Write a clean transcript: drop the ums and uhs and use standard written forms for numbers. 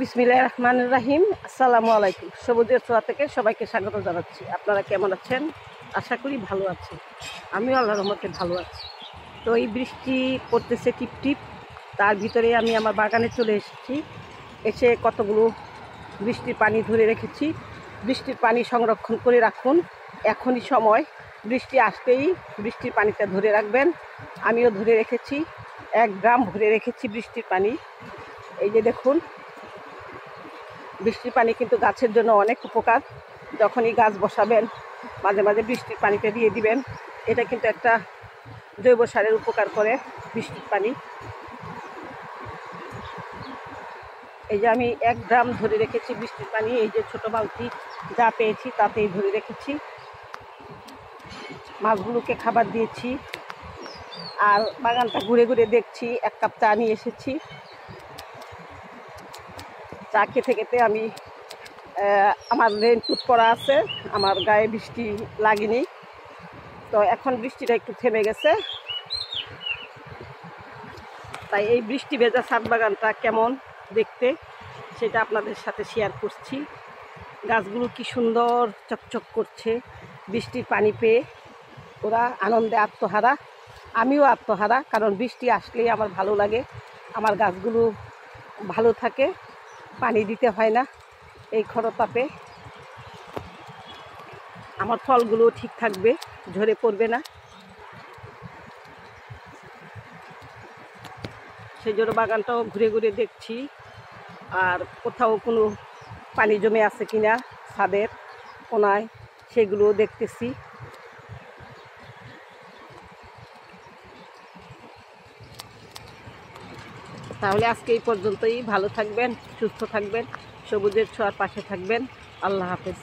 বিসমিল্লাহির রহমানির রহিম। আসসালামু আলাইকুম। সবুজের ছোঁয়া থেকে সবাইকে স্বাগত জানাচ্ছি। আপনারা কেমন আছেন? আশা করি ভালো আছেন। আমিও আল্লাহর রহমতে ভালো আছি। তো এই বৃষ্টি পড়তেছে টিপটিপ, তার ভিতরে আমি আমার বাগানে চলে এসেছি। এসে কতগুলো বৃষ্টির পানি ধরে রেখেছি। বৃষ্টির পানি সংরক্ষণ করে রাখুন, এখনই সময়। বৃষ্টি আসতেই বৃষ্টির পানিটা ধরে রাখবেন। আমিও ধরে রেখেছি, 1 ড্রাম ভরে রেখেছি বৃষ্টির পানি। এই যে দেখুন, বৃষ্টির পানি কিন্তু গাছের জন্য অনেক উপকার। যখনই গাছ বসাবেন মাঝে মাঝে বৃষ্টির পানিটা দিয়ে দিবেন। এটা কিন্তু একটা জৈব সারের উপকার করে বৃষ্টির পানি। এই যে আমি 1 ড্রাম ধরে রেখেছি বৃষ্টির পানি। এই যে ছোট বালতি যা পেয়েছি তাতেই ধরে রেখেছি। মাছগুলোকে খাবার দিয়েছি, আর বাগানটা ঘুরে ঘুরে দেখছি। 1 কাপ চা নিয়ে এসেছি। চা খেতে খেতে আমি আমার রেইনকোট পরা আছে, আমার গায়ে বৃষ্টি লাগেনি। তো এখন বৃষ্টিটা একটু থেমে গেছে, তাই এই বৃষ্টি ভেজা ছাদ বাগানটা কেমন দেখতে সেটা আপনাদের সাথে শেয়ার করছি। গাছগুলো কি সুন্দর চকচক করছে বৃষ্টির পানি পেয়ে। ওরা আনন্দে আত্মহারা, আমিও আত্মহারা, কারণ বৃষ্টি আসলেই আমার ভালো লাগে। আমার গাছগুলো ভালো থাকে, পানি দিতে হয় না এই খরতাপে। আমার ফলগুলো ঠিক থাকবে, ঝরে পড়বে না। সেই জন্য বাগানটাও ঘুরে ঘুরে দেখছি, আর কোথাও কোনো পানি জমে আছে কিনা ছাদের কোনায় সেগুলোও দেখতেছি। তাহলে আজকে এই পর্যন্তই। ভালো থাকবেন, সুস্থ থাকবেন, সবুজের ছোঁয়ার পাশে থাকবেন। আল্লাহ হাফেজ।